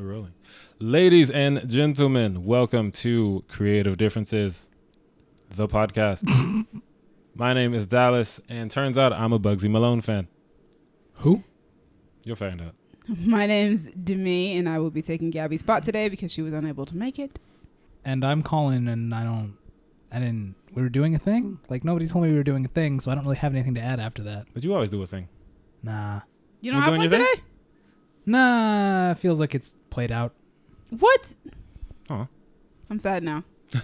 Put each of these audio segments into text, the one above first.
We're rolling. Ladies and gentlemen, welcome to Creative Differences, the podcast. My name is Dallas, and turns out I'm a Bugsy Malone fan. Who? You'll find out. My name's Demi, and I will be taking Gabby's spot today because she was unable to make it. And I'm Colin, and we were doing a thing? Like, nobody told me we were doing a thing, so I don't really have anything to add after that. But you always do a thing. Nah. You don't have one today? Nah, feels like it's played out. What? Oh. I'm sad now. I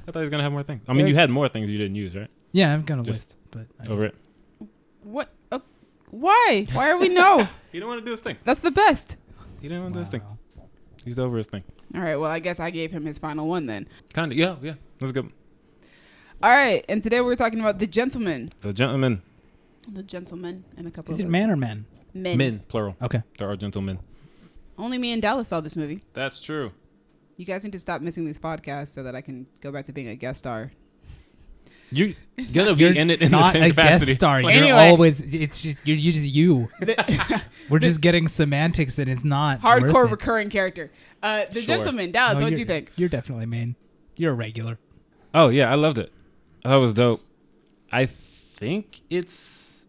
thought he was going to have more things. I mean, you had more things you didn't use, right? Yeah, I've got a Just list, but... over it. What? Why? Why are we no? He didn't want to do his thing. That's the best. He didn't want to do his thing. He's over his thing. All right, well, I guess I gave him his final one then. Kind of, yeah. That's good. All right, and today we're talking about The Gentleman. The gentleman. The Gentleman and a couple Is of it other man or things. men? Men, plural. Okay. There are gentlemen. Only me and Dallas saw this movie. That's true. You guys need to stop missing these podcasts so that I can go back to being a guest star. You're going to be in it in the Not same a capacity. guest star. Like, You're anyway. always... It's just... You're just you. We're just getting semantics, and it's not Hardcore worth it. recurring character. The Sure. Gentleman. Dallas, No, what'd you think? You're definitely main. You're a regular. Oh, yeah, I loved it. I thought it was dope. I think it's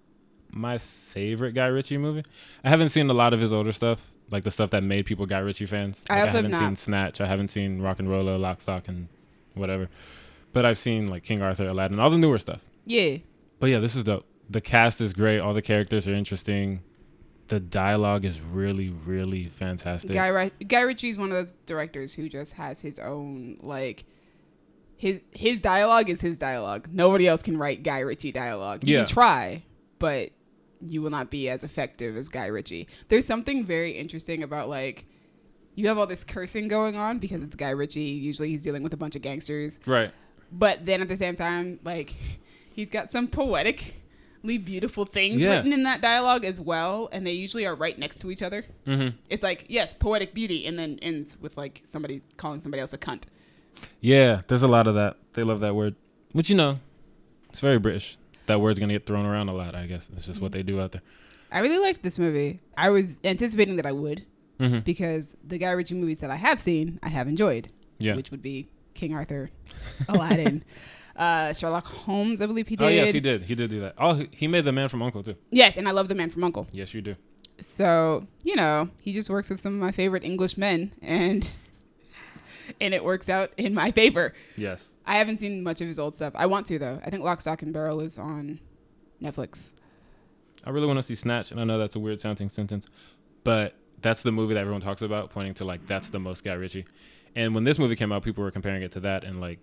my favorite Guy Ritchie movie. I haven't seen a lot of his older stuff, like the stuff that made people Guy Ritchie fans. I Like, also have haven't not. seen Snatch. I haven't seen Rock and Roller, Lock, Stock, and whatever. But I've seen like King Arthur, Aladdin, all the newer stuff. Yeah. But yeah, this is dope. The cast is great. All the characters are interesting. The dialogue is really, really fantastic. Guy Ritchie is one of those directors who just has his own, like, his dialogue is his dialogue. Nobody else can write Guy Ritchie dialogue. You can try, but you will not be as effective as Guy Ritchie. There's something very interesting about, like, you have all this cursing going on because it's Guy Ritchie. Usually he's dealing with a bunch of gangsters. Right. But then at the same time, like, he's got some poetically beautiful things written in that dialogue as well, and they usually are right next to each other. Mm-hmm. It's like, yes, poetic beauty, and then ends with, like, somebody calling somebody else a cunt. Yeah, there's a lot of that. They love that word. Which, you know, it's very British. That word's going to get thrown around a lot, I guess. It's just what they do out there. I really liked this movie. I was anticipating that I would, because the Guy Ritchie movies that I have seen, I have enjoyed, which would be King Arthur, Aladdin, Sherlock Holmes, I believe he did. Oh, yes, he did. He did do that. Oh, he made The Man from U.N.C.L.E. too. Yes, and I love The Man from U.N.C.L.E. Yes, you do. So, you know, he just works with some of my favorite English men, and it works out in my favor. Yes. I haven't seen much of his old stuff. I want to, though. I think Lock, Stock, and Barrel is on Netflix. I really want to see Snatch, and I know that's a weird sounding sentence, but that's the movie that everyone talks about, pointing to, like, that's the most Guy Ritchie. And when this movie came out, people were comparing it to that, and, like,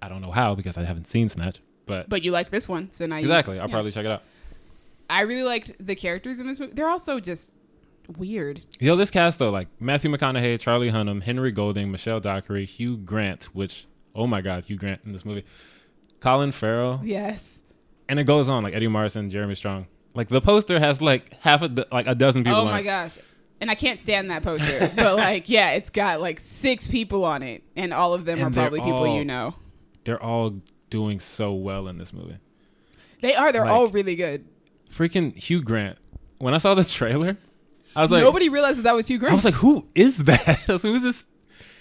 I don't know how because I haven't seen Snatch, but you liked this one, so now exactly. I'll probably check it out. I really liked the characters in this movie. They're also just weird. Yo, this cast though, like Matthew McConaughey, Charlie Hunnam, Henry Golding, Michelle Dockery, Hugh Grant, which, oh my God, Hugh Grant in this movie, Colin Farrell, Yes. and it goes on, like Eddie Morrison, Jeremy Strong. Like the poster has like a dozen people. Oh on my it. gosh. And I can't stand that poster, but like, yeah, it's got like 6 people on it, and all of them And are probably people you know. They're all doing so well in this movie. They are. They're Like, all really good. Freaking Hugh Grant. When I saw the trailer, I was like, nobody realized that was Hugh Grant. I was like, who is that? I was like, who's this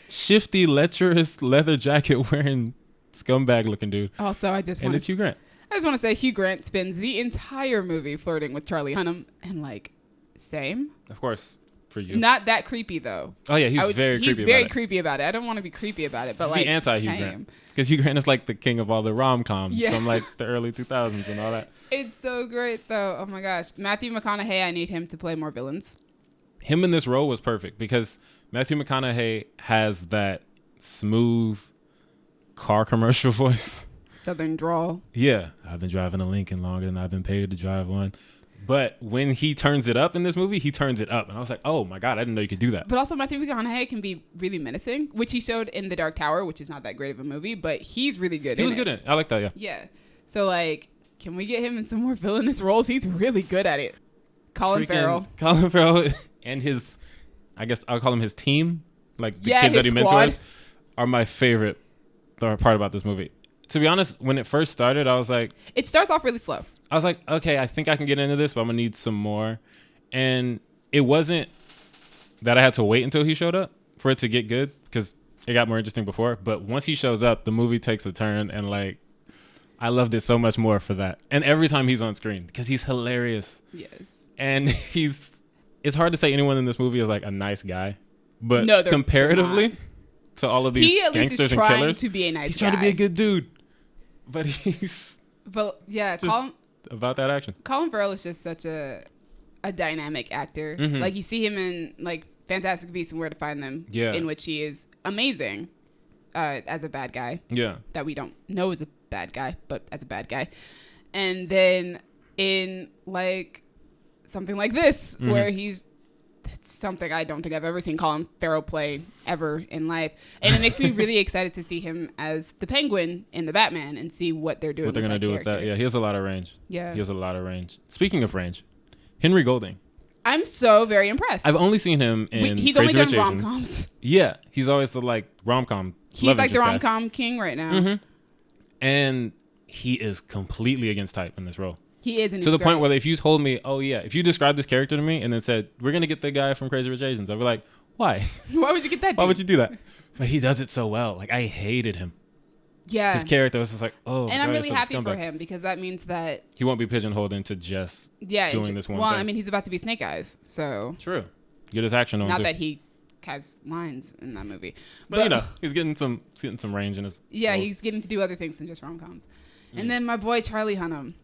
shifty, lecherous, leather jacket wearing scumbag looking dude? Also, I just And want it's Hugh Grant. to say Hugh Grant spends the entire movie flirting with Charlie Hunnam, and like, same. Of course, for you. Not that creepy though. Oh yeah, he's very creepy about it. I don't want to be creepy about it, but He's like the anti-Hugh Grant. Because Hugh Grant is like the king of all the rom-coms from like the early 2000s and all that. It's so great though. Oh my gosh. Matthew McConaughey, I need him to play more villains. Him in this role was perfect because Matthew McConaughey has that smooth car commercial voice. Southern drawl. Yeah. I've been driving a Lincoln longer than I've been paid to drive one. But when he turns it up in this movie, he turns it up. And I was like, oh my God, I didn't know you could do that. But also Matthew McConaughey can be really menacing, which he showed in The Dark Tower, which is not that great of a movie, but he's really good. He was good in it. I like that, yeah. Yeah. So like, can we get him in some more villainous roles? He's really good at it. Colin Farrell and his, I guess I'll call him his team, like the Yeah, kids that his he squad. mentors, are my favorite part about this movie. To be honest, when it first started, I was like, It starts off really slow. okay, I think I can get into this, but I'm gonna need some more. And it wasn't that I had to wait until he showed up for it to get good because it got more interesting before. But once he shows up, the movie takes a turn, and like I loved it so much more for that. And every time he's on screen because he's hilarious. Yes. And it's hard to say anyone in this movie is like a nice guy, but No, comparatively to all of these he at least gangsters is and trying killers, to be a nice he's guy. trying to be a good dude. But he's But yeah, just about that action. Colin Farrell is just such a dynamic actor. Mhm. Like you see him in like Fantastic Beasts and Where to Find Them, Yeah. in which he is amazing as a bad guy. Yeah. That we don't know is a bad guy, but as a bad guy. And then in like something like this, where it's something I don't think I've ever seen Colin Farrell play ever in life. And it makes me really excited to see him as the Penguin in the Batman and see what they're doing. What they're going to do with that. Yeah, he has a lot of range. Yeah. He has a lot of range. Speaking of range, Henry Golding. I'm so very impressed. I've only seen him in He's Crazy only Rich done Asians. rom-coms. Yeah, he's always the like rom-com. He's like the rom-com king right now. Mm-hmm. And he is completely against type in this role. He is, and To the point where if you told me, oh yeah, if you described this character to me and then said, we're going to get the guy from Crazy Rich Asians, I'd be like, why? Why would you get that? Why would you do that? But he does it so well. Like, I hated him. Yeah. His character was just like, oh. And I'm really happy scumbag. for him because that means that He won't be pigeonholed into just doing this one well, thing. I mean, he's about to be Snake Eyes, so True. Get his action on not too. that he has lines in that movie, But you know, he's getting some range in his. yeah, roles. he's getting to do other things than just rom-coms. And then my boy Charlie Hunnam.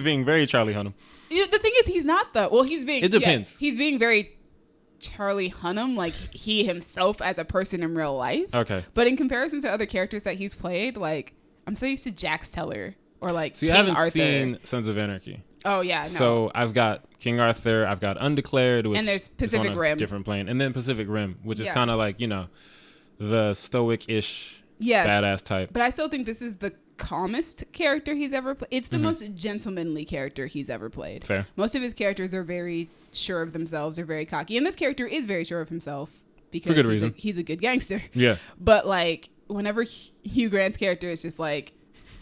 being very Charlie Hunnam. The thing is, he's not though. Well, he's being. It depends. Yes, he's being very Charlie Hunnam, like he himself as a person in real life. Okay. But in comparison to other characters that he's played, like I'm so used to Jax Teller or like See, King I haven't Arthur. seen Sons of Anarchy. Oh yeah, no. So I've got King Arthur, I've got Undeclared, which And there's is Pacific on a Rim. different plane, and then Pacific Rim, which is Yeah. kind of like the stoic-ish yes, badass type. but I still think this is the calmest character he's ever played. It's the most gentlemanly character he's ever played. Fair. Most of his characters are very sure of themselves, or very cocky, and this character is very sure of himself because For good reason. He's a good gangster. Yeah. But like whenever Hugh Grant's character is just like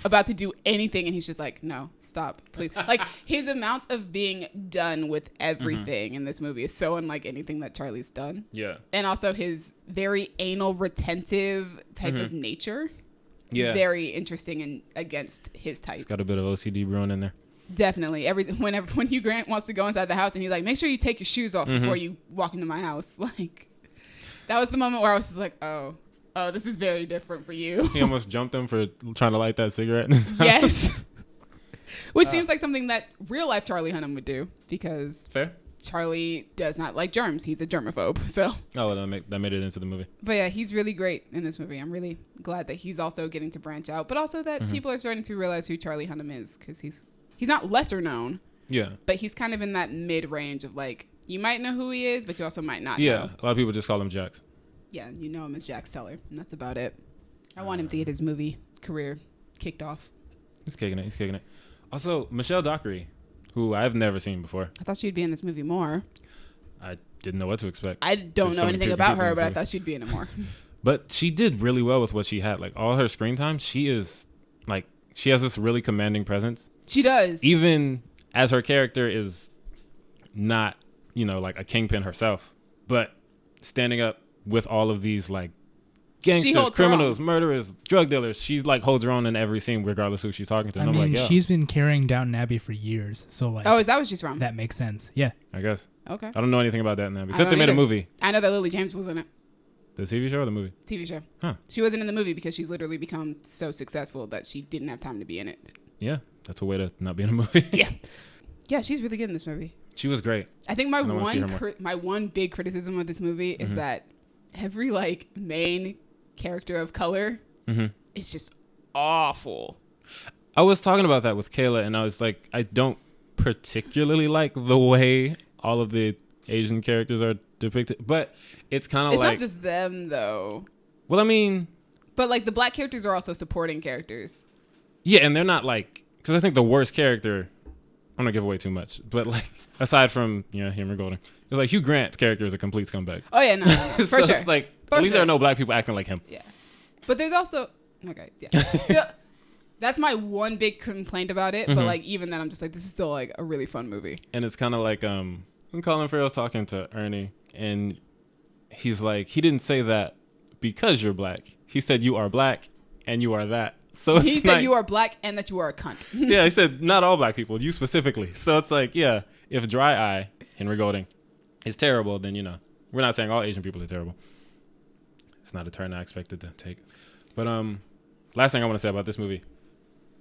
about to do anything and he's just like, no, stop, please. Like his amount of being done with everything in this movie is so unlike anything that Charlie's done. Yeah. And also his very anal retentive type of nature. It's very interesting and against his type. It's got a bit of OCD brewing in there. Definitely. When Hugh Grant wants to go inside the house and he's like, make sure you take your shoes off before you walk into my house. Like that was the moment where I was just like, oh, this is very different for you. He almost jumped him for trying to light that cigarette. Yes. Which seems like something that real life Charlie Hunnam would do because Fair. Charlie does not like germs. He's a germaphobe. So, Oh, well, that made it into the movie. but yeah, he's really great in this movie. I'm really glad that he's also getting to branch out, but also that people are starting to realize who Charlie Hunnam is because he's not lesser known, Yeah. but he's kind of in that mid range of like, you might know who he is, but you also might not Yeah. know. A lot of people just call him Jax. Yeah, you know him as Jax Teller, and that's about it. I want him to get his movie career kicked off. He's kicking it. Also, Michelle Dockery, who I've never seen before. I thought she'd be in this movie more. I didn't know what to expect. I don't There's know so many anything people about in her, this but I movie. thought she'd be in it more. But she did really well with what she had. Like, all her screen time, she is, like, she has this really commanding presence. She does. Even as her character is not, like a kingpin herself, but standing up with all of these, like, gangsters, holds her criminals, own. murderers, drug dealers. She's, like, holds her own in every scene, regardless who she's talking to. I And I'm mean, like, yeah, she's been carrying Downton Abbey for years, so like, Oh, is that what she's from? that makes sense. Yeah. I guess. Okay. I don't know anything about that now, I except they don't made a either. movie. I know that Lily James was in it. The TV show or the movie? TV show. Huh. She wasn't in the movie because she's literally become so successful that she didn't have time to be in it. Yeah, that's a way to not be in a movie. Yeah. Yeah, she's really good in this movie. She was great. I think my And I wanna see her more. my one big criticism of this movie is that every like main character of color is just awful. I was talking about that with Kayla, and I was like, I don't particularly like the way all of the Asian characters are depicted, but it's kind of It's like, not just them though. well, I mean, But like the black characters are also supporting characters. yeah, and they're not like, because I think the worst character, I'm gonna give away too much, but like aside from Henry Golding, it's like Hugh Grant's character is a complete scumbag. Oh yeah, no, for So sure. it's like For at least sure. there are no black people acting like him. Yeah. But there's also okay, yeah. Still, that's my one big complaint about it, but like even then I'm just like this is still like a really fun movie. And it's kind of like when Colin Farrell's talking to Ernie, and he's like, he didn't say that because you're black. He said you are black and you are that. So he it's said like, you are black and that you are a cunt. yeah, he said not all black people, you specifically. So it's like, yeah, if Dry Eye, Henry Golding, is terrible, then, you know, we're not saying all Asian people are terrible. It's not a turn I expected to take. But last thing I want to say about this movie,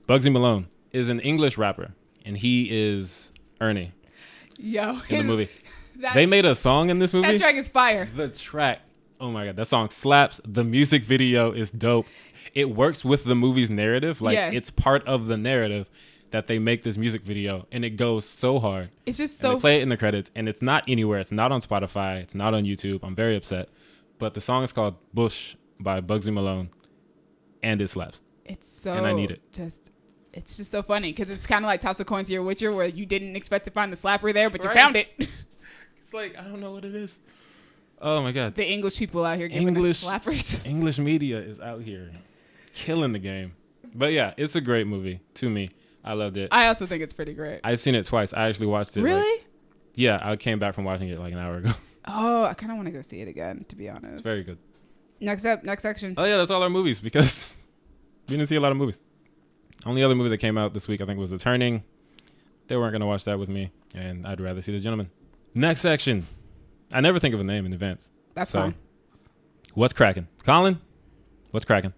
Bugsy Malone is an English rapper, and he is Ernie Yo, in the movie. That, They made a song in this movie. that track is fire. The track, oh my God, that song slaps. The music video is dope. It works with the movie's narrative. Like, Yes. it's part of the narrative that they make this music video, and it goes so hard. It's just And so they play it in the credits, and it's not anywhere. It's not on Spotify. It's not on YouTube. I'm very upset. But the song is called Bush by Bugsy Malone, and it slaps. It's so And I need it. It's just so funny because it's kind of like Toss a Coin to Your Witcher, where you didn't expect to find the slapper there, but Right. you found it. It's like, I don't know what it is. Oh my God. The English people out here giving English us slappers. English media is out here killing the game. But yeah, it's a great movie to me. I loved it. I also think it's pretty great. I've seen it twice. I actually watched it. Really? Yeah, I came back from watching it like an hour ago. Oh, I kind of want to go see it again, to be honest. It's very good. Next up, next section. Oh yeah, that's all our movies because we didn't see a lot of movies. Only other movie that came out this week, I think, was The Turning. They weren't gonna watch that with me, and I'd rather see The Gentleman. Next section. I never think of a name in advance. That's So, fine. What's cracking, Colin? What's cracking?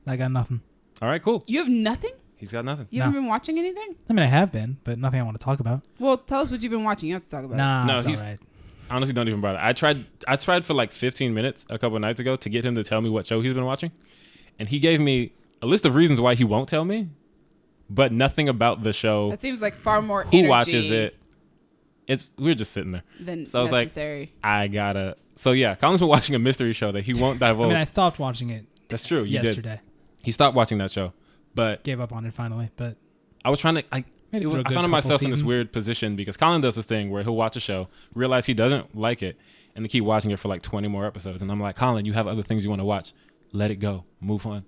I got nothing. All right, cool. You have nothing? He's got nothing. You haven't been watching anything? I mean, I have been, but nothing I want to talk about. Well, tell us what you've been watching. You have to talk about it. Nah, No, it's he's- all right. Honestly, don't even bother. I tried for like 15 minutes a couple of nights ago to get him to tell me what show he's been watching, and he gave me a list of reasons why he won't tell me, but nothing about the show. That seems like far more Who energy watches it? We're just sitting there. than So I was like, necessary. I gotta. So yeah, Colin's been watching a mystery show that he won't I divulge. mean, I stopped watching it That's true. You did. yesterday. He stopped watching that show, but Gave up on it finally, but I was trying to. made it through a I good found couple myself in this seasons. weird position because Colin does this thing where he'll watch a show, realize he doesn't like it, and they keep watching it for like 20 more episodes. And I'm like, Colin, you have other things you want to watch. Let it go. Move on.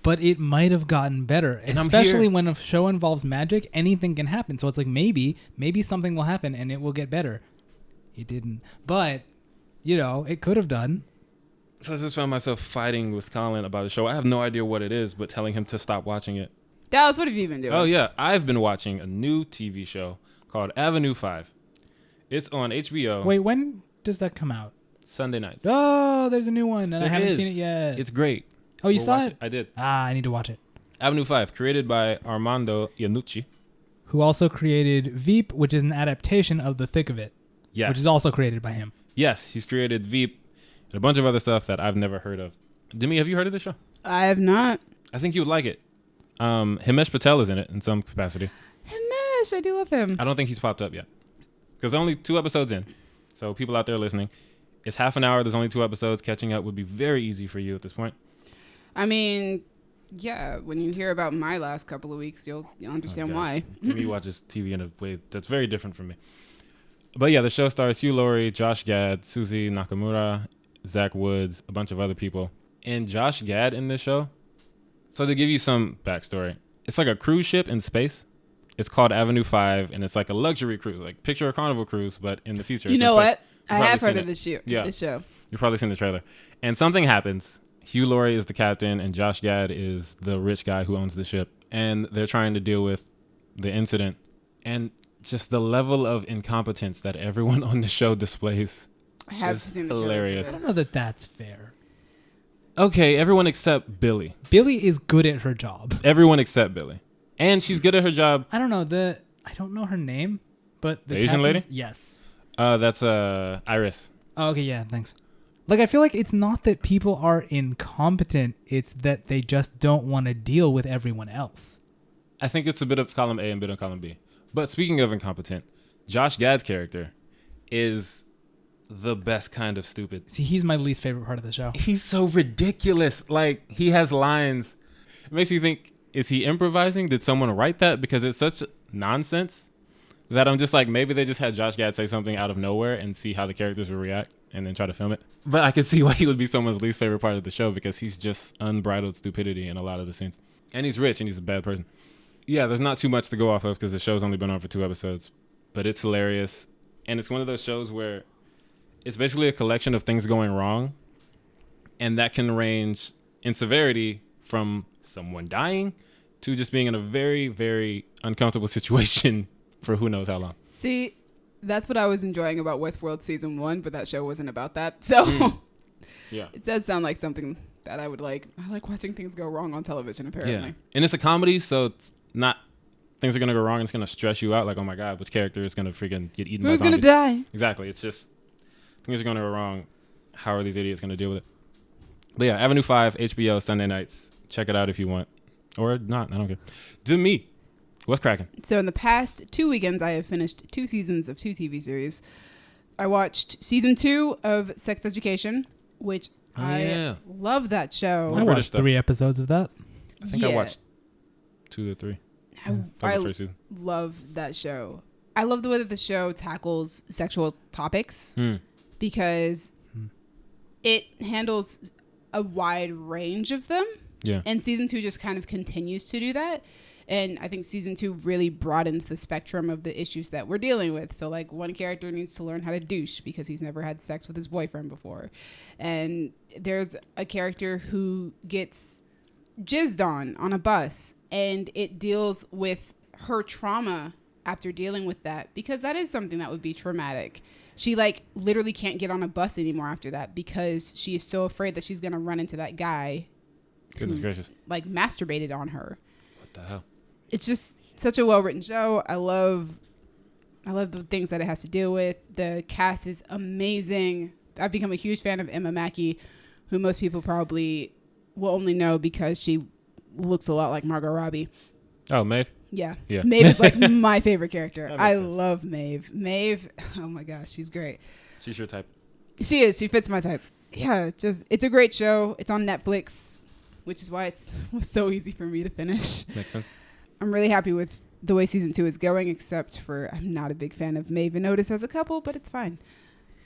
But it might have gotten better, And I'm especially here. when a show involves magic. Anything can happen. So it's like maybe something will happen and it will get better. It didn't, but you know, it could have done. So I just found myself fighting with Colin about the show. I have no idea what it is, but telling him to stop watching it. Dallas, what have you been doing? Oh, yeah. I've been watching a new TV show called Avenue 5. It's on HBO Wait, when does that come out? Sunday nights. Oh, there's a new one, and I There haven't is. seen it yet. It's great. Oh, you We'll saw watch it? I did. Ah, I need to watch it. Avenue 5, created by Armando Iannucci. Who also created Veep, which is an adaptation of The Thick of It, Yes. which is also created by him. Yes, he's created Veep and a bunch of other stuff that I've never heard of. Demi, have you heard of this show? I have not. I think you would like it. Himesh Patel is in it in some capacity. Himesh, I do love him. I don't think he's popped up yet because only 2 episodes in. So people out there listening, it's half an hour. There's only 2 episodes. Catching up would be very easy for you at this point. I mean, yeah, when you hear about my last couple of weeks, you'll understand God. why. Demi watches TV in a way that's very different from me. But yeah, the show stars Hugh Laurie, Josh Gad, Susie Nakamura, Zach Woods, a bunch of other people. And Josh Gad in this show. So to give you some backstory, it's like a cruise ship in space. It's called Avenue 5, and it's like a luxury cruise, like picture a Carnival cruise, but in the future. You it's in know space. what? You've I probably have heard seen of it. this show. Yeah. This show. You've probably seen the trailer. And something happens. Hugh Laurie is the captain, and Josh Gad is the rich guy who owns the ship. And they're trying to deal with the incident. And just the level of incompetence that everyone on the show displays. I have It's seen the hilarious. I trailer don't know that that's fair. Okay, everyone except Billy. Billy is good at her job. Everyone except Billy. And she's good at her job. I don't know I don't know her name, but The Asian lady? captain's- Yes. That's Iris. Oh, okay, yeah, thanks. Like, I feel like it's not that people are incompetent, it's that they just don't want to deal with everyone else. I think it's a bit of column A and a bit of column B. But speaking of incompetent, Josh Gad's character is the best kind of stupid. See, he's my least favorite part of the show. He's so ridiculous. Like, he has lines. It makes you think, is he improvising? Did someone write that? Because it's such nonsense that I'm just like, maybe they just had Josh Gad say something out of nowhere and see how the characters would react and then try to film it. But I could see why he would be someone's least favorite part of the show because he's just unbridled stupidity in a lot of the scenes. And he's rich and he's a bad person. Yeah, there's not too much to go off of because the show's only been on for 2 episodes. But it's hilarious. And it's one of those shows where it's basically a collection of things going wrong, and that can range in severity from someone dying to just being in a very, very uncomfortable situation for who knows how long. See, that's what I was enjoying about Westworld season 1, but that show wasn't about that. So yeah, it does sound like something that I would like. I like watching things go wrong on television, apparently. Yeah, and it's a comedy, so it's not things are gonna go wrong. And it's gonna stress you out, like, oh my god, which character is gonna freaking get eaten Who's by zombies? gonna die? Exactly. It's just things are gonna go wrong. How are these idiots gonna deal with it? But yeah, Avenue 5, HBO, Sunday nights. Check it out if you want, or not. I don't care. To me, what's cracking? So in the past 2 weekends, I have finished 2 seasons of 2 TV series. I watched season 2 of Sex Education, which I love that show. I watched 3 episodes of that. I think I watched 2 or 3. I love that show. I love the way that the show tackles sexual topics because it handles a wide range of them. Yeah. And season 2 just kind of continues to do that. And I think season 2 really broadens the spectrum of the issues that we're dealing with. So, like, one character needs to learn how to douche because he's never had sex with his boyfriend before. And there's a character who gets jizzed on a bus. And it deals with her trauma after dealing with that. Because that is something that would be traumatic. She, like, literally can't get on a bus anymore after that because she is so afraid that she's going to run into that guy. Goodness gracious. Like, masturbated on her. What the hell? It's just such a well-written show. I love the things that it has to deal with. The cast is amazing. I've become a huge fan of Emma Mackey, who most people probably will only know because she looks a lot like Margot Robbie. Oh, Maeve? Yeah. Maeve is like my favorite character. I sense. love Maeve. Maeve, oh my gosh, she's great. She's your type. She is. She fits my type. Yeah, it's a great show. It's on Netflix, which is why it was so easy for me to finish. Makes sense. I'm really happy with the way season 2 is going, except for I'm not a big fan of Maeve and Otis as a couple, but it's fine.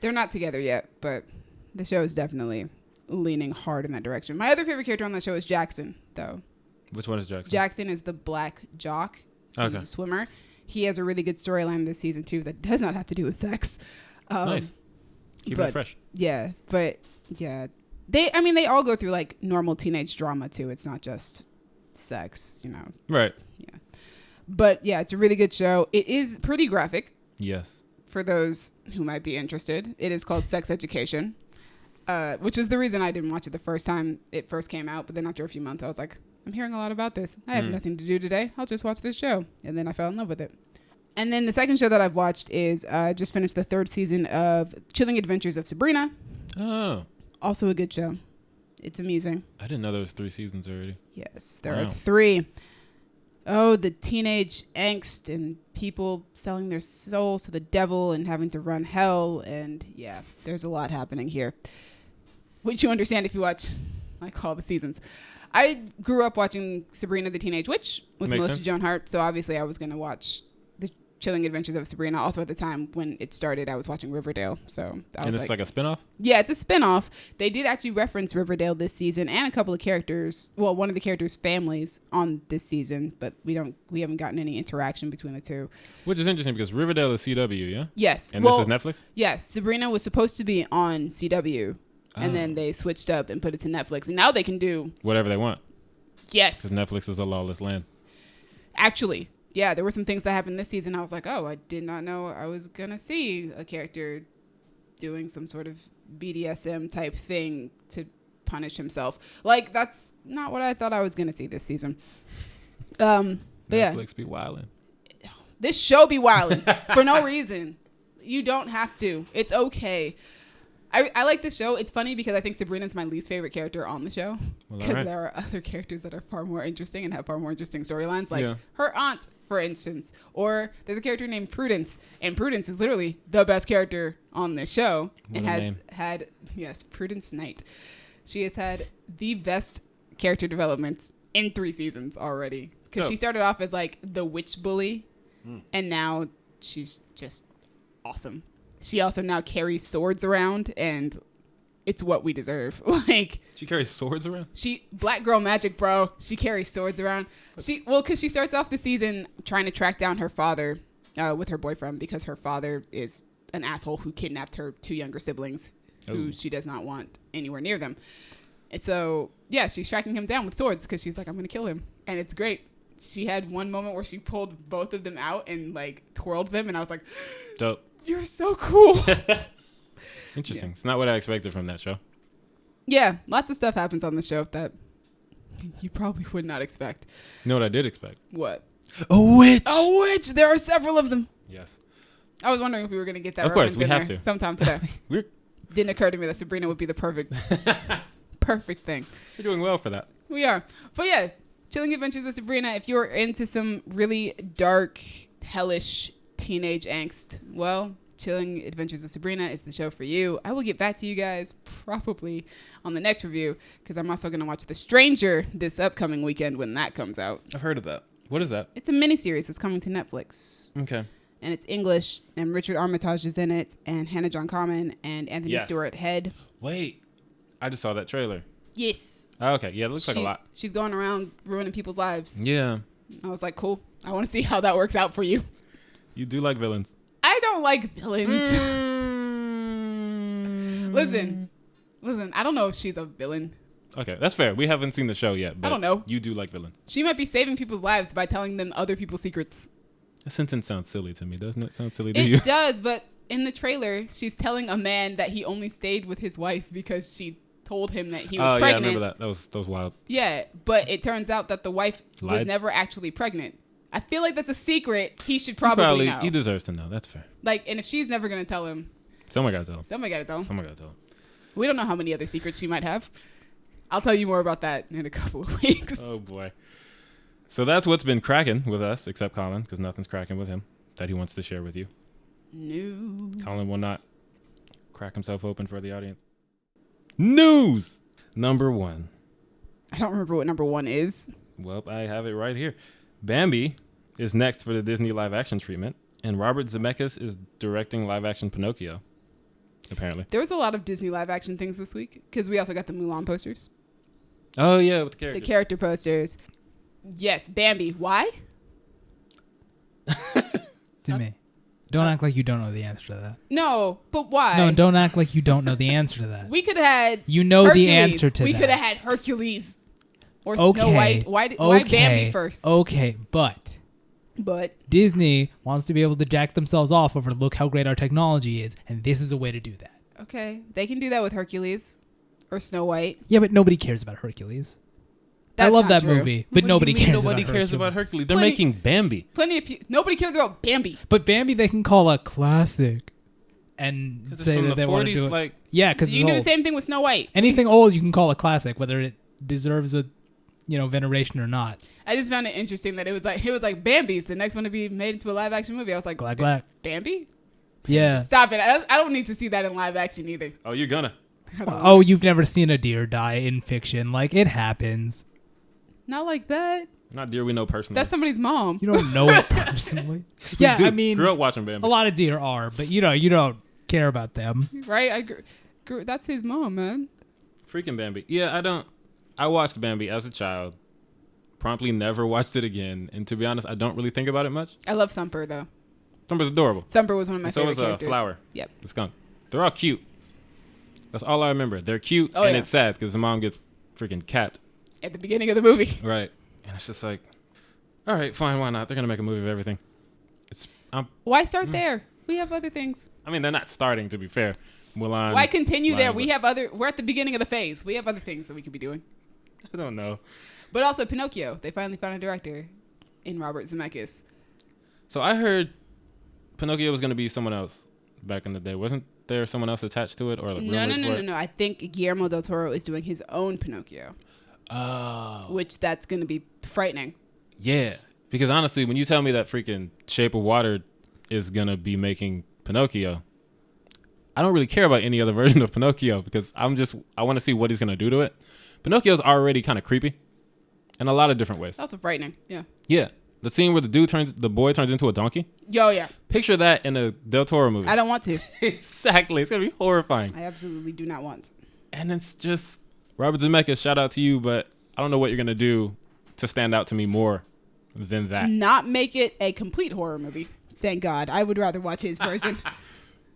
They're not together yet, but the show is definitely leaning hard in that direction. My other favorite character on the show is Jackson, though. Which one is Jackson? Jackson is the black jock. Okay. He's a swimmer. He has a really good storyline this season, too, that does not have to do with sex. Nice. Keeping it fresh. Yeah, but yeah. They all go through, like, normal teenage drama, too. It's not just sex, you know. Right. Yeah. But yeah, it's a really good show. It is pretty graphic. Yes. For those who might be interested. It is called Sex Education, which was the reason I didn't watch it the first time it first came out. But then after a few months, I was like, I'm hearing a lot about this. I have nothing to do today. I'll just watch this show. And then I fell in love with it. And then the second show that I've watched is just finished the 3rd season of Chilling Adventures of Sabrina. Oh. Also a good show. It's amusing. I didn't know there was 3 seasons already. Yes, there are 3. Oh, the teenage angst and people selling their souls to the devil and having to run hell. And yeah, there's a lot happening here, which you understand if you watch like all the seasons. I grew up watching Sabrina the Teenage Witch with Melissa Joan Hart. So obviously I was going to watch the Chilling Adventures of Sabrina. Also at the time when it started, I was watching Riverdale. So I was it's like a spinoff? Yeah, it's a spinoff. They did actually reference Riverdale this season and a couple of characters. Well, one of the characters' families on this season, but we haven't gotten any interaction between the two. Which is interesting because Riverdale is CW, yeah? Yes. And this is Netflix? Yeah, Sabrina was supposed to be on CW. And then they switched up and put it to Netflix. And now they can do whatever they want. Yes. Because Netflix is a lawless land. Actually, yeah, there were some things that happened this season. I was like, oh, I did not know I was going to see a character doing some sort of BDSM type thing to punish himself. Like, that's not what I thought I was going to see this season. But Netflix be wildin'. This show be wildin' for no reason. You don't have to. It's okay. I like this show. It's funny because I think Sabrina's my least favorite character on the show. Because there are other characters that are far more interesting and have far more interesting storylines. Like her aunt, for instance. Or there's a character named Prudence. And Prudence is literally the best character on this show. And has had, Prudence Knight. She has had the best character development in 3 seasons already. Because she started off as like the witch bully. And now she's just awesome. She also now carries swords around, and it's what we deserve. Like, she carries swords around? Black girl magic, bro. She carries swords around. Because she starts off the season trying to track down her father with her boyfriend because her father is an asshole who kidnapped her 2 younger siblings who she does not want anywhere near them. And so, yeah, she's tracking him down with swords because she's like, I'm going to kill him. And it's great. She had one moment where she pulled both of them out and like twirled them. And I was like, dope. You're so cool. Interesting. Yeah. It's not what I expected from that show. Yeah. Lots of stuff happens on the show that you probably would not expect. You know what I did expect? What? A witch. A witch. There are several of them. Yes. I was wondering if we were going to get that. Of course, we have to. Sometime today. Didn't occur to me that Sabrina would be the perfect thing. You're doing well for that. We are. But yeah, Chilling Adventures of Sabrina. If you're into some really dark, hellish teenage angst, well, Chilling Adventures of Sabrina is the show for you. I will get back to you guys probably on the next review because I'm also going to watch The Stranger this upcoming weekend when that comes out. I've heard of that. What is that? It's a miniseries. It's coming to Netflix. Okay. And it's English, and Richard Armitage is in it, and Hannah John Kamen, and Anthony Stewart Head. Wait, I just saw that trailer. Yes. Oh, okay, yeah, it looks like a lot. She's going around ruining people's lives. Yeah. I was like, cool. I want to see how that works out for you. You do like villains. I don't like villains. Listen, I don't know if she's a villain. Okay, that's fair. We haven't seen the show yet, but I don't know. You do like villains. She might be saving people's lives by telling them other people's secrets. That sentence sounds silly to me. Doesn't it sound silly to you? It does, but in the trailer, she's telling a man that he only stayed with his wife because she told him that he was pregnant. Yeah, I remember that. That was wild. Yeah, but it turns out that the wife was never actually pregnant. I feel like that's a secret he should probably know. He deserves to know. That's fair. Like, and if she's never going to tell him. Someone got to tell him. Somebody got to tell him. Someone got to tell him. We don't know how many other secrets she might have. I'll tell you more about that in a couple of weeks. Oh, boy. So that's what's been cracking with us, except Colin, because nothing's cracking with him that he wants to share with you. No. Colin will not crack himself open for the audience. News! Number 1. I don't remember what number 1 is. Well, I have it right here. Bambi is next for the Disney live-action treatment, and Robert Zemeckis is directing live-action Pinocchio, apparently. There was a lot of Disney live-action things this week, because we also got the Mulan posters. Oh, yeah, with the characters. The character posters. Yes, Bambi. Why? To me. Don't act like you don't know the answer to that. No, but why? No, don't act like you don't know the answer to that. We could have had You know Hercules. the answer to we that. We could have had Hercules or okay. Snow White. Why Bambi first? Okay, but Disney wants to be able to jack themselves off over look how great our technology is, and this is a way to do that. Okay, they can do that with Hercules or Snow White. Yeah, but nobody cares about Hercules. I love that movie, but nobody cares about Hercules. They're making Bambi. Nobody cares about Bambi. But Bambi they can call a classic and say that they want to do it. Like, yeah, because you can do the same thing with Snow White. Anything old you can call a classic, whether it deserves a veneration or not. I just found it interesting that it was like Bambi's the next one to be made into a live action movie. I was like, Bambi? Yeah. Stop it. I don't need to see that in live action either. Oh, you're gonna. Oh, you've never seen a deer die in fiction. Like, it happens. Not like that. Not deer we know personally. That's somebody's mom. You don't know it personally. Yeah, I mean, grew up watching Bambi. A lot of deer are, but you don't care about them. Right? That's his mom, man. Freaking Bambi. Yeah, I watched Bambi as a child. Promptly never watched it again. And to be honest, I don't really think about it much. I love Thumper, though. Thumper's adorable. Thumper was one of my favorite characters. So was Flower. Yep. The skunk. They're all cute. That's all I remember. They're cute, and it's sad because the mom gets freaking capped. At the beginning of the movie. Right. And it's just like, all right, fine, why not? They're going to make a movie of everything. Why start there? We have other things. I mean, they're not starting, to be fair. Mulan. Why continue there? We're at the beginning of the phase. We have other things that we could be doing. I don't know. But also Pinocchio. They finally found a director in Robert Zemeckis. So I heard Pinocchio was going to be someone else back in the day. Wasn't there someone else attached to it? Or like No. I think Guillermo del Toro is doing his own Pinocchio. Oh. Which that's going to be frightening. Yeah. Because honestly, when you tell me that freaking Shape of Water is going to be making Pinocchio, I don't really care about any other version of Pinocchio because I want to see what he's going to do to it. Pinocchio's already kind of creepy in a lot of different ways. Also frightening. Yeah. Yeah. The scene where the boy turns into a donkey. Yo, yeah. Picture that in a Del Toro movie. I don't want to. Exactly. It's going to be horrifying. I absolutely do not want. And it's just, Robert Zemeckis, shout out to you, but I don't know what you're going to do to stand out to me more than that. Not make it a complete horror movie. Thank God. I would rather watch his version.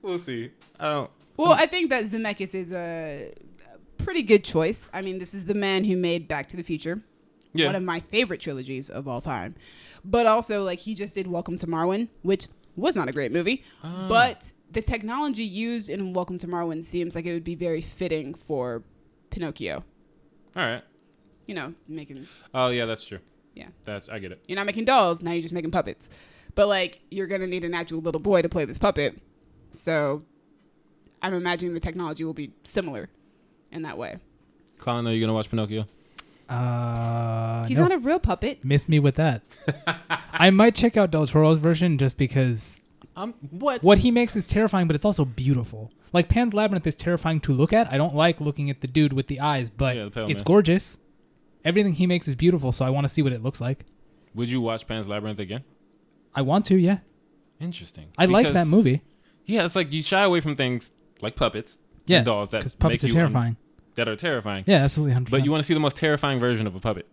We'll see. I don't. Well, I think that Zemeckis is a pretty good choice. I mean, this is the man who made Back to the Future, one of my favorite trilogies of all time. But also, like, he just did Welcome to Marwen, which was not a great movie. But the technology used in Welcome to Marwen seems like it would be very fitting for Pinocchio. All right. You know, making... Oh, yeah, that's true. Yeah. I get it. You're not making dolls. Now you're just making puppets. But, like, you're going to need an actual little boy to play this puppet. So I'm imagining the technology will be similar in that way. Colin, are you going to watch Pinocchio? He's not a real puppet. Miss me with that. I might check out Del Toro's version just because what he makes is terrifying, but it's also beautiful. Like Pan's Labyrinth is terrifying to look at. I don't like looking at the dude with the eyes, but it's gorgeous. Everything he makes is beautiful, so I want to see what it looks like. Would you watch Pan's Labyrinth again? I want to, yeah. Interesting. I like that movie. Yeah, it's like you shy away from things like puppets and dolls that puppets make are terrifying. That are terrifying. Yeah, absolutely 100%. But you want to see the most terrifying version of a puppet.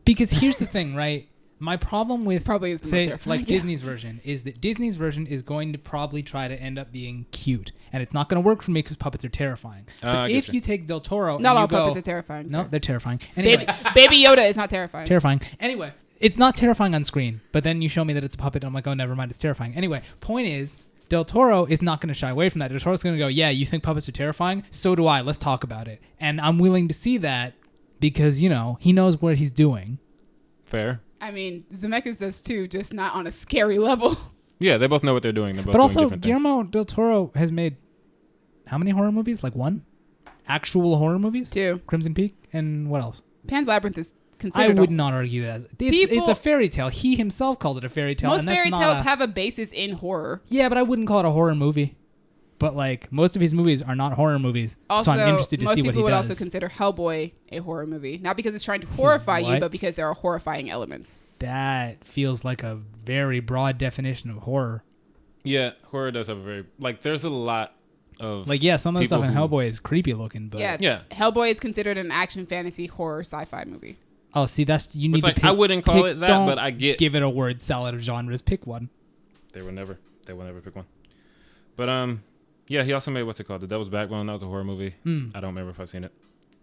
Because here's the thing, right? My problem with probably is the most terrifying, like Disney's version is that Disney's version is going to probably try to end up being cute, and it's not going to work for me because puppets are terrifying. But if you take Del Toro, not all puppets are terrifying. No, they're terrifying. Anyway, Baby Yoda is not terrifying. Terrifying. Anyway, it's not terrifying on screen, but then you show me that it's a puppet, and I'm like, oh, never mind, it's terrifying. Anyway, point is, Del Toro is not going to shy away from that. Del Toro's going to go, yeah, you think puppets are terrifying? So do I. Let's talk about it. And I'm willing to see that because, you know, he knows what he's doing. Fair. I mean, Zemeckis does too, just not on a scary level. Yeah, they both know what they're doing. They're both but doing also, different things. Guillermo del Toro has made how many horror movies? Like one? Actual horror movies? 2. Crimson Peak and what else? Pan's Labyrinth is considered... I would not argue that. It's a fairy tale. He himself called it a fairy tale. Most fairy tales have a basis in horror. Yeah, but I wouldn't call it a horror movie. But like most of his movies are not horror movies, also, so I'm interested to see what he does. Most people would also consider Hellboy a horror movie, not because it's trying to horrify you, but because there are horrifying elements. That feels like a very broad definition of horror. Yeah, horror does have a very there's a lot of some of the stuff in Hellboy is creepy looking, but yeah. Hellboy is considered an action fantasy horror sci-fi movie. Oh, see, you need to pick. I wouldn't call it that, but I get. Give it a word salad of genres. Pick one. They will never pick one. But yeah, he also made what's it called? The Devil's Backbone. That was a horror movie. I don't remember if I've seen it.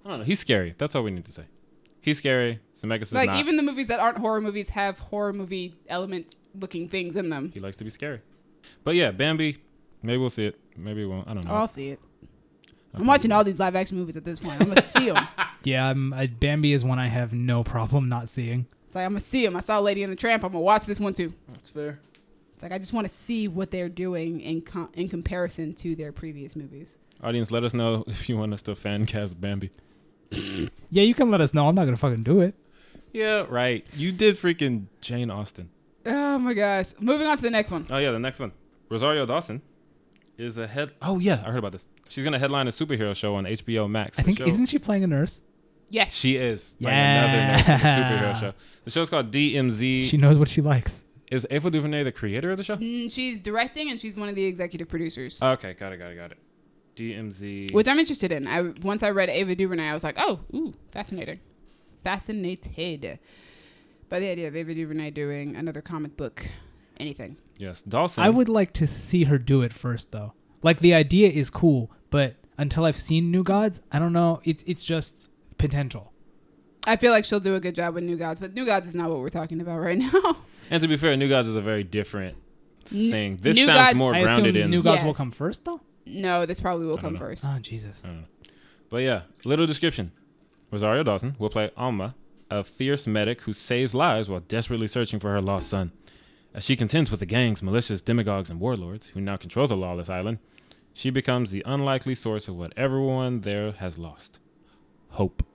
I don't know. He's scary. That's all we need to say. He's scary. Zemeckis is not. Even the movies that aren't horror movies have horror movie element looking things in them. He likes to be scary. But yeah, Bambi. Maybe we'll see it. Maybe we won't. I don't know. I'll see it. I'm watching all these live action movies at this point. I'm gonna see them. Yeah, Bambi is one I have no problem not seeing. It's like I'm gonna see them. I saw Lady and the Tramp. I'm gonna watch this one too. That's fair. It's like I just want to see what they're doing in comparison to their previous movies. Audience, let us know if you want us to fan cast Bambi. Yeah, you can let us know. I'm not gonna fucking do it. Yeah, right. You did freaking Jane Austen. Oh my gosh. Moving on to the next one. Oh yeah, the next one. Rosario Dawson is a head. Oh yeah, I heard about this. She's gonna headline a superhero show on HBOMax. I think isn't she playing a nurse? Yes, she is playing another nurse in a superhero show. The show's called DMZ. She knows what she likes. Is Ava DuVernay the creator of the show? She's directing and she's one of the executive producers. Okay, got it. DMZ. Which I'm interested in. Once I read Ava DuVernay, I was like, oh, ooh, fascinated by the idea of Ava DuVernay doing another comic book, anything. Yes, Dawson. I would like to see her do it first, though. Like, the idea is cool, but until I've seen New Gods, I don't know. It's just potential. I feel like she'll do a good job with New Gods, but New Gods is not what we're talking about right now. And to be fair, New Gods is a very different thing. This New sounds Gods, more I grounded assume in. New Gods will come first, though? No, this probably will come first. Oh, Jesus. I don't know. But yeah, little description. Rosario Dawson will play Alma, a fierce medic who saves lives while desperately searching for her lost son. As she contends with the gangs, militias, demagogues, and warlords who now control the lawless island, she becomes the unlikely source of what everyone there has lost. Hope.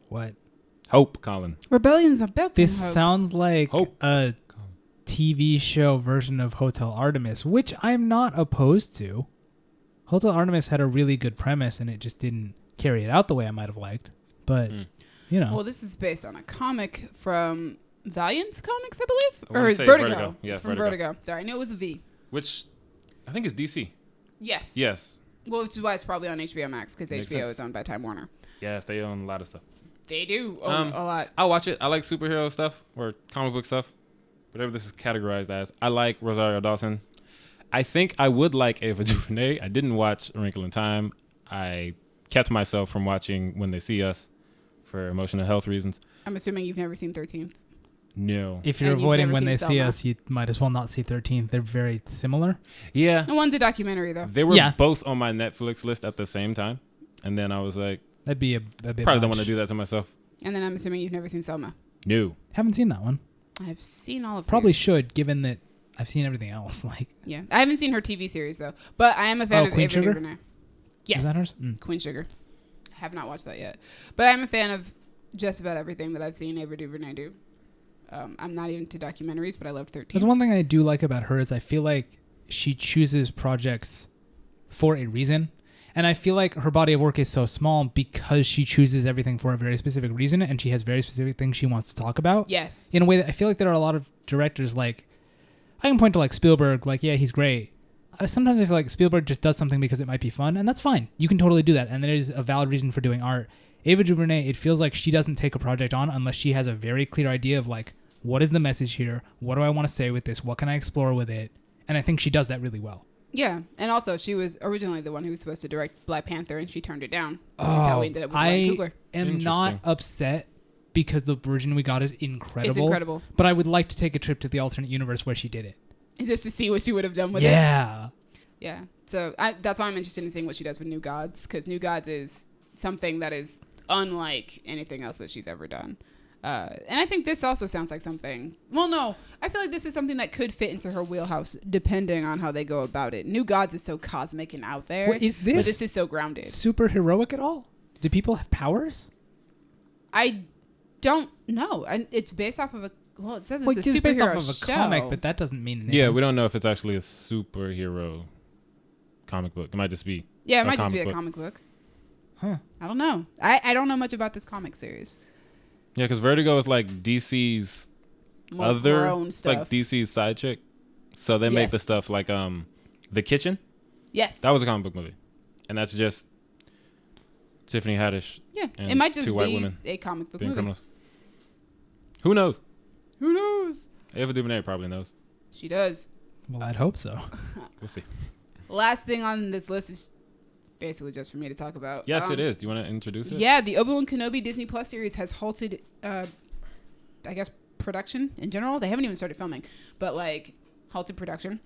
What? Hope, Colin. Rebellion's a built This sounds like Hope. a TV show version of Hotel Artemis, which I'm not opposed to. Hotel Artemis had a really good premise, and it just didn't carry it out the way I might have liked. But, you know. Well, this is based on a comic from Valiant Comics, I believe? I Or Vertigo. Yeah, it's from Vertigo. Sorry, I knew it was a V. Which I think is DC. Yes. Yes. Well, which is why it's probably on HBO Max, because HBO sense. is owned by Time Warner. Yes, they own a lot of stuff. They do own a lot. I'll watch it. I like superhero stuff or comic book stuff, whatever this is categorized as. I like Rosario Dawson. I think I would like Ava DuVernay. I didn't watch A Wrinkle in Time. I kept myself from watching When They See Us for emotional health reasons. I'm assuming you've never seen 13th. No. If you're avoiding When They See Us, you might as well not see 13th. They're very similar. Yeah. No one's a documentary, though. They were both on my Netflix list at the same time. And then I was like... That'd be a bit probably don't want to do that to myself. And then I'm assuming you've never seen Selma. No. Haven't seen that one. I've seen all of Probably should, given that I've seen everything else. Yeah. I haven't seen her TV series, though. But I am a fan of Queen Ava Sugar? DuVernay. Yes. Is that hers? Queen Sugar. I have not watched that yet. But I'm a fan of just about everything that I've seen Ava DuVernay do. I'm not even into documentaries, but I love 13. There's one thing I do like about her is I feel like she chooses projects for a reason. And I feel like her body of work is so small because she chooses everything for a very specific reason, and she has very specific things she wants to talk about. Yes. In a way that I feel like there are a lot of directors, like, I can point to like Spielberg, like, yeah, he's great. Sometimes I feel like Spielberg just does something because it might be fun, and that's fine. You can totally do that, and there is a valid reason for doing art. Ava DuVernay, it feels like she doesn't take a project on unless she has a very clear idea of like, what is the message here? What do I want to say with this? What can I explore with it? And I think she does that really well. Yeah, and also she was originally the one who was supposed to direct Black Panther, and she turned it down, which is how we ended up with Ryan Coogler. I am not upset because the version we got is incredible. It's incredible. But I would like to take a trip to the alternate universe where she did it. Just to see what she would have done with it. Yeah. Yeah. So that's why I'm interested in seeing what she does with New Gods, because New Gods is something that is unlike anything else that she's ever done. And I think this also sounds like something... Well, no. I feel like this is something that could fit into her wheelhouse, depending on how they go about it. New Gods is so cosmic and out there. What, is this but this is so grounded. Super heroic at all? Do people have powers? I don't know. And it's based off of a... Well, it says it's a superhero based off of a comic, but that doesn't mean anything. Yeah, we don't know if it's actually a superhero comic book. It might just be it might just be a comic book. Huh. I don't know. I don't know much about this comic series. Yeah, because Vertigo is like DC's More other... grown It's stuff. like DC's side chick. So they make the stuff like The Kitchen. Yes. That was a comic book movie. And that's just Tiffany Haddish. Yeah, and it might just two white be women a comic book being movie. criminals. Who knows? Who knows? Ava DuVernay probably knows. She does. Well, I'd hope so. We'll see. Last thing on this list is basically just for me to talk about. Yes, it is. Do you want to introduce it? Yeah, the Obi-Wan Kenobi Disney Plus series has halted, I guess, production in general. They haven't even started filming, but like halted production.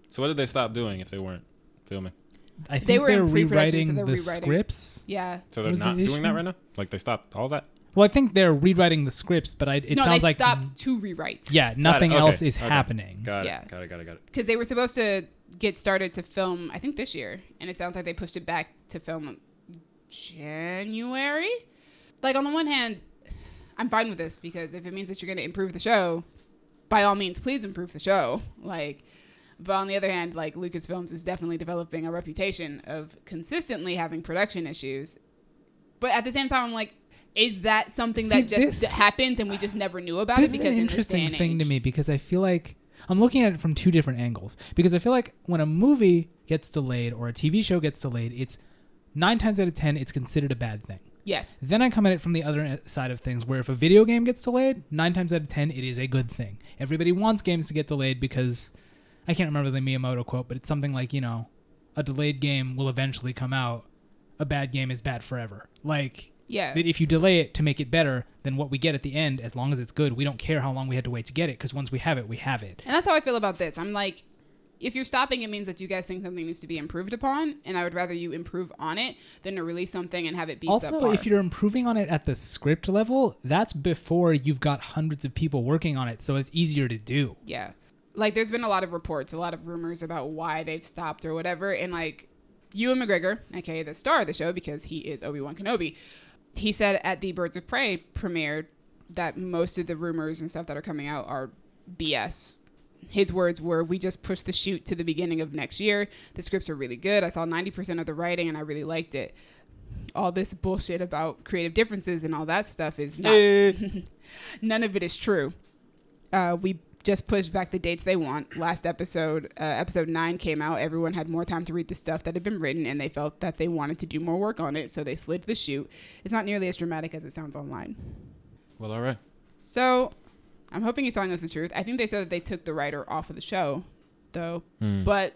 So what did they stop doing if they weren't filming? I think They were they're in pre-production, rewriting so they're the rewriting. scripts. Yeah. So they're Was the not doing that issue? right now? Like they stopped all that? Well, I think they're rewriting the scripts, but it No, sounds they like stopped to rewrite. Yeah, nothing Okay, else is okay. happening. Got Yeah. it. Because they were supposed to get started to film, I think this year, and it sounds like they pushed it back to film January. Like on the one hand, I'm fine with this because if it means that you're going to improve the show, by all means, please improve the show. Like, but on the other hand, like Lucasfilms is definitely developing a reputation of consistently having production issues. But at the same time, I'm like, is that something that just happens and we just never knew about it? Because This is an interesting thing to me because I feel like I'm looking at it from two different angles. Because I feel like when a movie gets delayed or a TV show gets delayed, it's 9 times out of 10, it's considered a bad thing. Yes. Then I come at it from the other side of things, where if a video game gets delayed, 9 times out of 10, it is a good thing. Everybody wants games to get delayed because I can't remember the Miyamoto quote, but it's something like, you know, a delayed game will eventually come out. A bad game is bad forever. Like, yeah. that if you delay it to make it better, then what we get at the end, as long as it's good, we don't care how long we had to wait to get it, because once we have it, we have it. And that's how I feel about this. I'm like, if you're stopping, it means that you guys think something needs to be improved upon, and I would rather you improve on it than to release something and have it be also, subpar. if you're improving on it at the script level, that's before you've got hundreds of people working on it, so it's easier to do. Yeah. Like, there's been a lot of reports, a lot of rumors about why they've stopped or whatever, and like, Ewan McGregor, aka the star of the show, because he is Obi-Wan Kenobi, he said at the Birds of Prey premiere that most of the rumors and stuff that are coming out are BS. His words were, we just pushed the shoot to the beginning of next year. The scripts are really good. I saw 90% of the writing and I really liked it. All this bullshit about creative differences and all that stuff is not... None of it is true. We just pushed back the dates they want. Last episode, episode 9 came out. Everyone had more time to read the stuff that had been written and they felt that they wanted to do more work on it, so they slid the shoot. It's not nearly as dramatic as it sounds online. Well, all right. So... I'm hoping he's telling us the truth. I think they said that they took the writer off of the show though. But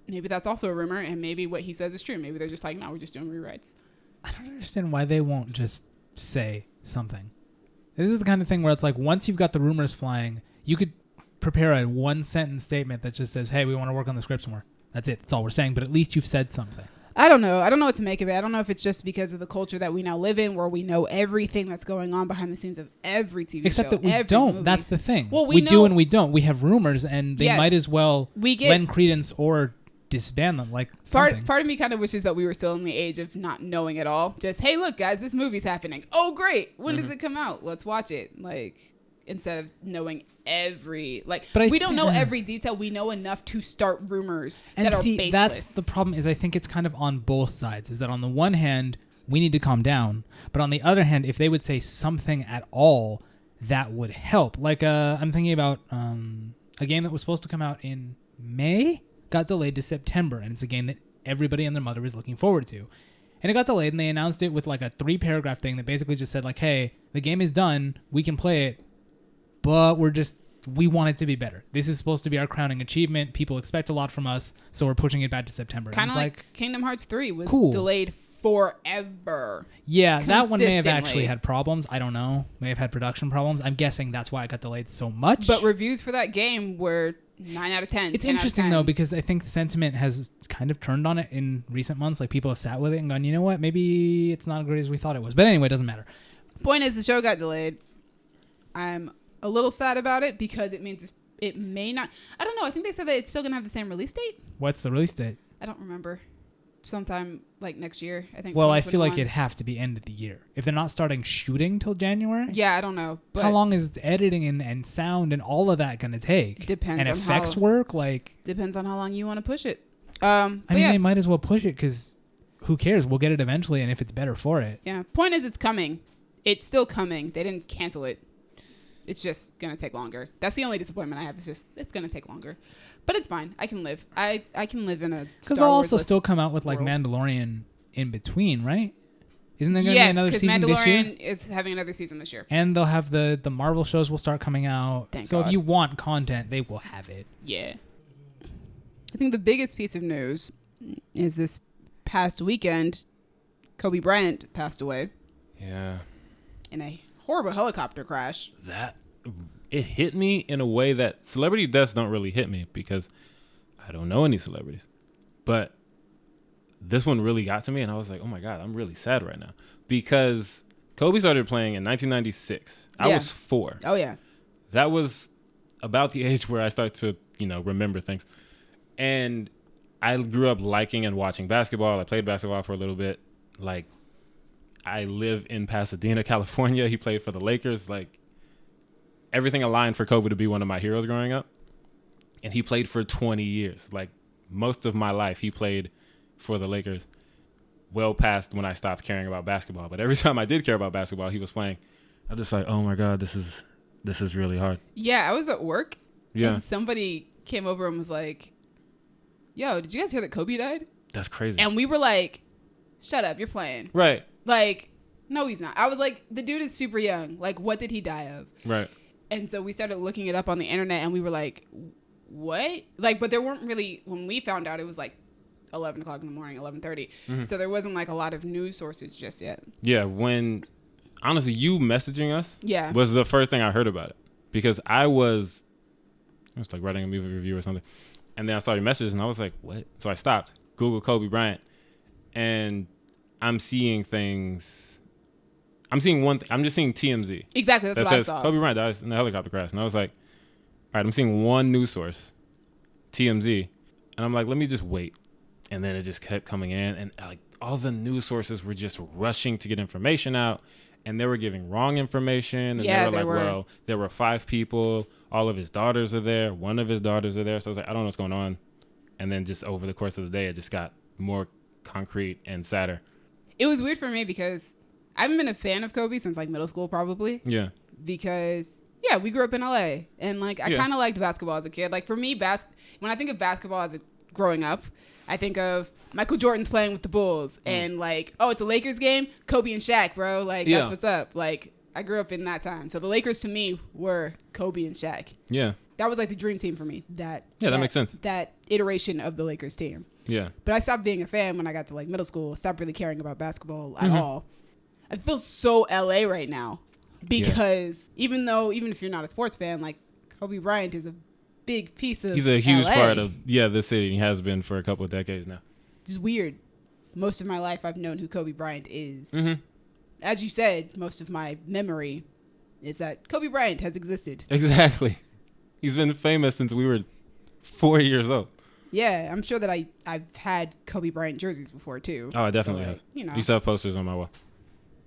maybe that's also a rumor, and maybe what he says is true. Maybe they're just like, no, we're just doing rewrites. I don't understand why they won't just say something. This is the kind of thing where it's like, once you've got the rumors flying, you could prepare a one-sentence statement that just says, hey, we want to work on the script more. That's it. That's all we're saying. But at least you've said something. I don't know. I don't know what to make of it. I don't know if it's just because of the culture that we now live in, where we know everything that's going on behind the scenes of every TV Except show. Except that we don't. Movie. That's the thing. Well, we do and we don't. We have rumors, and they might as well lend credence or disband them. Like part of me kind of wishes that we were still in the age of not knowing at all. Just, hey, look, guys, this movie's happening. Oh, great. When does it come out? Let's watch it. Like, instead of knowing we don't know every detail. We know enough to start rumors that are baseless. That's the problem. Is I think it's kind of on both sides. Is that on the one hand, we need to calm down, but on the other hand, if they would say something at all, that would help. Like I'm thinking about a game that was supposed to come out in May, got delayed to September, and it's a game that everybody and their mother is looking forward to. And it got delayed, and they announced it with like a 3-paragraph thing that basically just said like, hey, the game is done, we can play it, but we want it to be better. This is supposed to be our crowning achievement. People expect a lot from us, so we're pushing it back to September. Kind of like Kingdom Hearts 3 was delayed forever. Yeah, that one may have actually had problems. I don't know. May have had production problems. I'm guessing that's why it got delayed so much. But reviews for that game were 9 out of 10. It's interesting, though, because I think sentiment has kind of turned on it in recent months. Like, people have sat with it and gone, you know what? Maybe it's not as great as we thought it was. But anyway, it doesn't matter. Point is, the show got delayed. I'm a little sad about it because it means it may not. I don't know. I think they said that it's still going to have the same release date. What's the release date? I don't remember. Sometime like next year, I think. Well, I feel like it'd have to be end of the year. If they're not starting shooting till January. Yeah, I don't know. But how long is editing and sound and all of that going to take? Depends and on effects work? Depends on how long you want to push it. I mean, they might as well push it because who cares? We'll get it eventually, and if it's better for it. Yeah. Point is, it's coming. It's still coming. They didn't cancel it. It's just going to take longer. That's the only disappointment I have. It's going to take longer. But it's fine. I can live. I can live in a Star Wars. Because they'll also still come out with like Mandalorian in between, right? Isn't there going to be another season this year? Yes, because Mandalorian is having another season this year. And they'll have the Marvel shows will start coming out. Thank so God. If you want content, they will have it. Yeah. I think the biggest piece of news is this past weekend, Kobe Bryant passed away. Yeah. In a horrible helicopter crash. It hit me in a way that celebrity deaths don't really hit me because I don't know any celebrities. But this one really got to me, and I was like, oh my God, I'm really sad right now. Because Kobe started playing in 1996. I was 4. Oh, yeah. That was about the age where I start to, remember things. And I grew up liking and watching basketball. I played basketball for a little bit. Like, I live in Pasadena, California. He played for the Lakers. Like, everything aligned for Kobe to be one of my heroes growing up. And he played for 20 years. Like, most of my life, he played for the Lakers well past when I stopped caring about basketball. But every time I did care about basketball, he was playing. I was just like, oh my God, this is really hard. Yeah, I was at work. Yeah. And somebody came over and was like, yo, did you guys hear that Kobe died? That's crazy. And we were like, shut up, you're playing. Right. Like, no, he's not. I was like, the dude is super young. Like, what did he die of? Right. And so we started looking it up on the internet, and we were like, what? Like, but there weren't really, when we found out, it was like 11 o'clock in the morning, 11:30. Mm-hmm. So there wasn't like a lot of news sources just yet. Yeah, when, honestly, you messaging us was the first thing I heard about it. Because I was like writing a movie review or something. And then I saw your messages, and I was like, what? So I stopped, Googled Kobe Bryant, and I'm seeing things. I'm seeing one thing. I'm just seeing TMZ. Exactly, that's that what says, I saw. Kobe Bryant dies in a helicopter crash. And I was like, all right, I'm seeing one news source, TMZ. And I'm like, let me just wait. And then it just kept coming in. And like all the news sources were just rushing to get information out. And they were giving wrong information. And they were like, well, there were 5 people. All of his daughters are there. One of his daughters are there. So I was like, I don't know what's going on. And then just over the course of the day, it just got more concrete and sadder. It was weird for me because I haven't been a fan of Kobe since like middle school, probably. Yeah. Because, we grew up in LA. And like, I kind of liked basketball as a kid. Like for me, when I think of basketball as growing up, I think of Michael Jordan's playing with the Bulls and like, oh, it's a Lakers game, Kobe and Shaq, bro. Like that's what's up. Like I grew up in that time. So the Lakers to me were Kobe and Shaq. Yeah. That was like the dream team for me. That makes sense. That iteration of the Lakers team. Yeah. But I stopped being a fan when I got to like middle school. Stopped really caring about basketball at all. I feel so LA right now because even if you're not a sports fan, like Kobe Bryant is a big piece of He's a huge LA. part of this city. He has been for a couple of decades now. It's weird. Most of my life I've known who Kobe Bryant is. Mm-hmm. As you said, most of my memory is that Kobe Bryant has existed. Exactly. He's been famous since we were 4 years old. Yeah, I'm sure that I've had Kobe Bryant jerseys before too. Oh, I definitely have. You know. I used to have posters on my wall.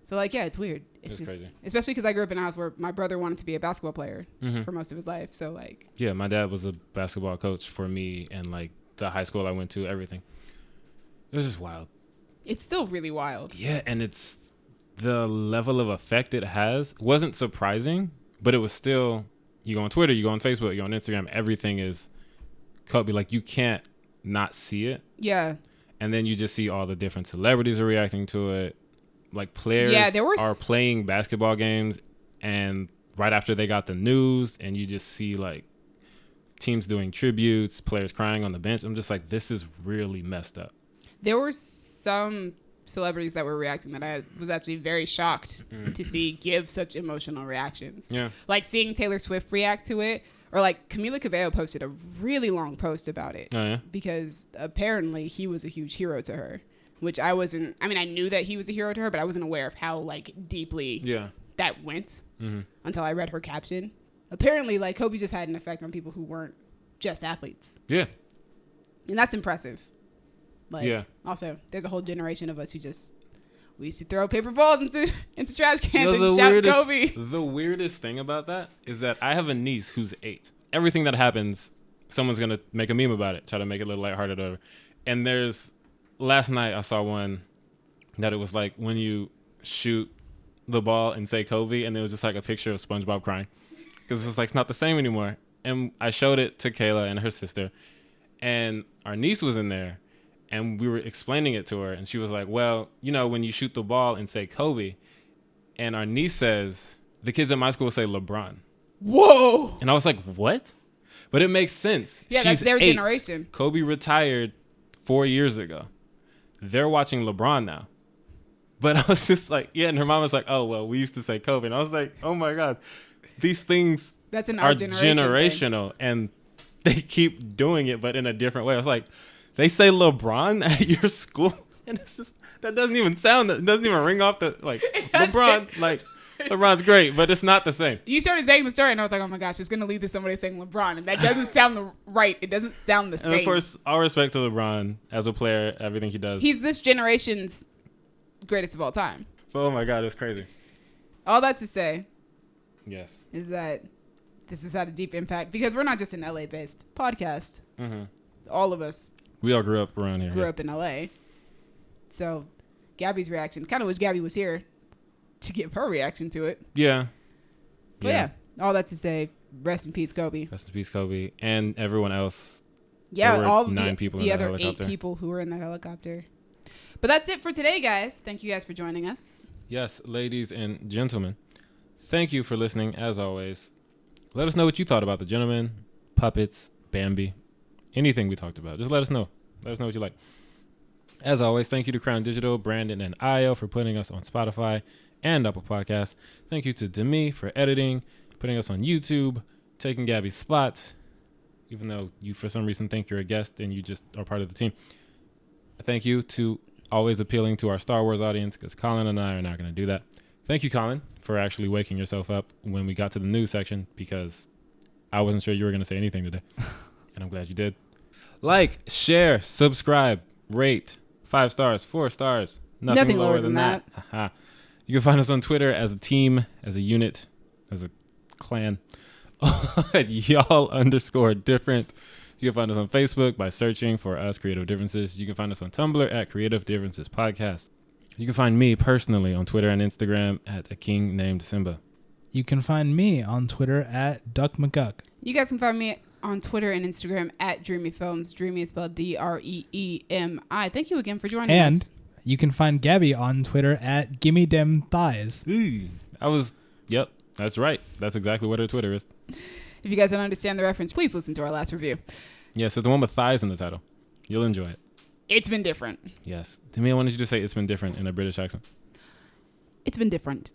So like, yeah, it's weird. It's just crazy. Especially because I grew up in a house where my brother wanted to be a basketball player for most of his life. So like, yeah, my dad was a basketball coach for me and like the high school I went to, everything. It was just wild. It's still really wild. Yeah, and it's the level of effect it has wasn't surprising, but it was still, you go on Twitter, you go on Facebook, you go on Instagram, everything is Kobe. Like you can't not see it. Yeah. And then you just see all the different celebrities are reacting to it. Like players are playing basketball games and right after they got the news and you just see like teams doing tributes, players crying on the bench. I'm just like, this is really messed up. There were some celebrities that were reacting that I was actually very shocked to see give such emotional reactions. Yeah. Like seeing Taylor Swift react to it, or like Camila Cabello posted a really long post about it. Oh, yeah? Because apparently he was a huge hero to her, which I wasn't. I mean, I knew that he was a hero to her, but I wasn't aware of how like deeply that went until I read her caption. Apparently, like Kobe just had an effect on people who weren't just athletes. Yeah. And that's impressive. Like, also, there's a whole generation of us who we used to throw paper balls into trash cans and shout Kobe. The weirdest thing about that is that I have a niece who's 8. Everything that happens, someone's going to make a meme about it, try to make it a little lighthearted or whatever. And last night I saw one that it was like when you shoot the ball and say Kobe, and there was just like a picture of SpongeBob crying. Because it was like, it's not the same anymore. And I showed it to Kayla and her sister, and our niece was in there. And we were explaining it to her, and she was like, well, you know, when you shoot the ball and say Kobe, and our niece says, the kids at my school say LeBron. Whoa. And I was like, what? But it makes sense. Yeah, She's that's their 8. generation. Kobe retired 4 years ago. They're watching LeBron now. But I was just like, yeah, and her mom was like, oh, well, we used to say Kobe. And I was like, oh, my God. These things are generational, and they keep doing it, but in a different way. I was like, they say LeBron at your school, and it's just it doesn't even ring off the like LeBron. Like LeBron's great, but it's not the same. You started saying the story, and I was like, oh my gosh, it's gonna lead to somebody saying LeBron, and that doesn't sound right. It doesn't sound the same. And of course, all respect to LeBron as a player, everything he does. He's this generation's greatest of all time. Oh my God, it's crazy. All that to say, yes, is that this has had a deep impact because we're not just an LA-based podcast. Mm-hmm. All of us. We all grew up around here. Grew up in LA. So Gabby's reaction, kind of wish Gabby was here to give her reaction to it. Yeah. But yeah, all that to say, rest in peace, Kobe. Rest in peace, Kobe. And everyone else. Yeah, all the 9 people in the that other helicopter. 8 people who were in that helicopter. But that's it for today, guys. Thank you guys for joining us. Yes, ladies and gentlemen. Thank you for listening, as always. Let us know what you thought about The Gentleman, Puppets, Bambi. Anything we talked about, just let us know. Let us know what you like. As always, thank you to Crown Digital, Brandon, and Io for putting us on Spotify and Apple Podcasts. Thank you to Demi for editing, putting us on YouTube, taking Gabby's spot, even though you for some reason think you're a guest and you just are part of the team. Thank you to always appealing to our Star Wars audience, because Colin and I are not going to do that. Thank you, Colin, for actually waking yourself up when we got to the news section, because I wasn't sure you were going to say anything today. And I'm glad you did. Like, share, subscribe, rate, 5 stars, 4 stars. Nothing lower than that. You can find us on Twitter as a team, as a unit, as a clan. At y'all_different. You can find us on Facebook by searching for us, Creative Differences. You can find us on Tumblr at Creative Differences Podcast. You can find me personally on Twitter and Instagram at a king named Simba. You can find me on Twitter at Duck McGuck. You guys can find me on Twitter and Instagram at Dreamy Films. Dreamy is spelled DREEMI. Thank you again for joining us. And you can find Gabby on Twitter at Gimme Dem Thighs. I was Yep, that's right. That's exactly what her Twitter is. If you guys don't understand the reference, please listen to our last review. Yes, it's the one with thighs in the title. You'll enjoy it. It's been different. Yes. Tamia, why don't you just say it's been different in a British accent? It's been different.